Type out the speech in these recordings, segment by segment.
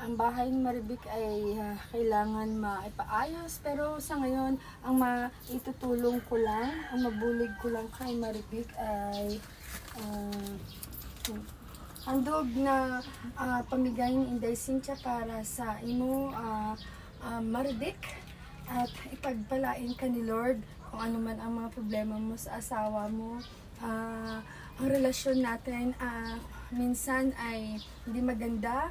ang bahay ni Marivic ay kailangan maipaayos, pero sa ngayon ang maitutulong ko lang, ang mabulig ko lang kay Marivic ay handog na pamigay ni Inday Cynthia para sa imo Marivic, at ipagpalain ka ni Lord kung ano man ang mga problema mo sa asawa mo. Ang relasyon natin minsan ay hindi maganda,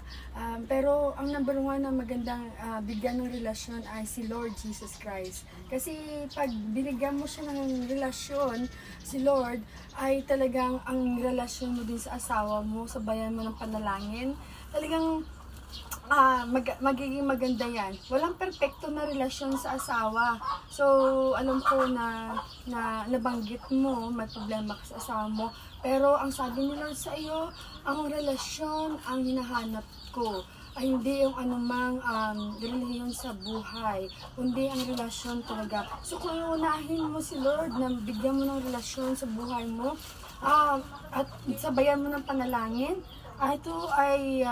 pero ang number one na magandang bigyan ng relasyon ay si Lord Jesus Christ. Kasi pag binigyan mo siya ng relasyon, si Lord, ay talagang ang relasyon mo din sa asawa mo, sabayan mo ng panalangin, talagang magiging maganda yan. Walang perfecto na relasyon sa asawa. So, alam ko na nabanggit mo, may problema ka sa asawa mo. Pero ang sabi ni Lord sa iyo, ang relasyon ang hinahanap ko ay hindi yung anumang relihiyon sa buhay, kundi ang relasyon talaga. So, kung unahin mo si Lord na bigyan mo ng relasyon sa buhay mo, at sabayan mo ng panalangin, ito ay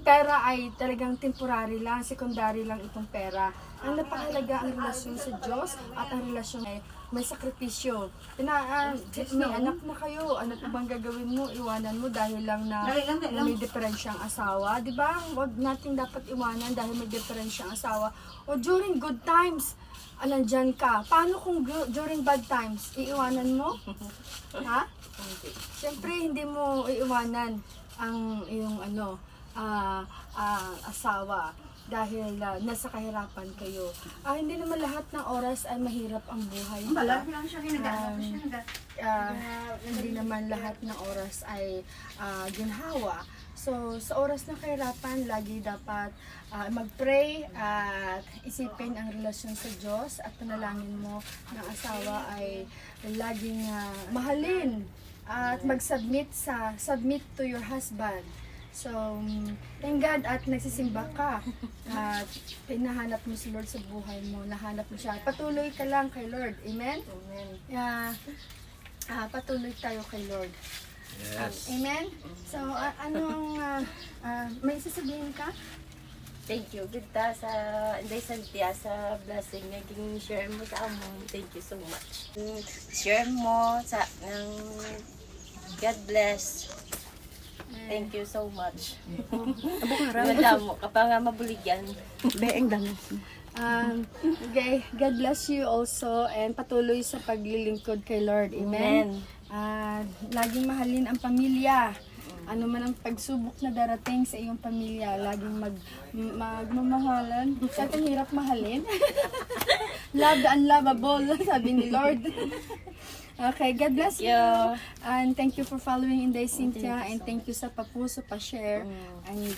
pera ay talagang temporary lang, secondary lang itong pera. Ang napakahalaga ang relasyon sa Diyos, at ang relasyon ay may sakripisyo. May anak na kayo, ano pa bang gagawin mo? Iwanan mo dahil lang na may diferensyang asawa, di ba? Huwag nating dapat iwanan dahil may diferensyang asawa. O during good times, nandyan ka. Paano kung during bad times, iiwanan mo? Ha? Siyempre, hindi mo iiwanan ang iyong asawa dahil nasa kahirapan kayo. Hindi naman lahat ng oras ay mahirap ang buhay. Hindi naman lahat ng oras ay ginhawa. So, sa oras ng kahirapan, lagi dapat mag-pray at isipin ang relasyon sa Diyos, at panalangin mo ng asawa ay laging mahalin at submit to your husband. So, thank God at nagsisimba ka at pinahanap mo si Lord sa buhay mo, nahanap mo siya. Patuloy ka lang kay Lord. Amen? Amen. Patuloy tayo kay Lord. Yes. Amen? So, may sasabihin ka? Thank you, Gita, sa Inday Cynthia, sa blessing na share mo sa amon. Thank you so much. Share mo sa God bless. Thank you so much. Madamo, kapag nga mabuligyan. Beeng danas. Okay, God bless you also, and patuloy sa paglilingkod kay Lord. Amen? Laging mahalin ang pamilya. Ano man ang pagsubok na darating sa iyong pamilya, laging magmamahalan. Kahit ang hirap mahalin. Love the unlovable, sabi ni Lord. Okay, God bless you. And thank you for following Inday Cynthia, and thank you sa papuso, pa-share. And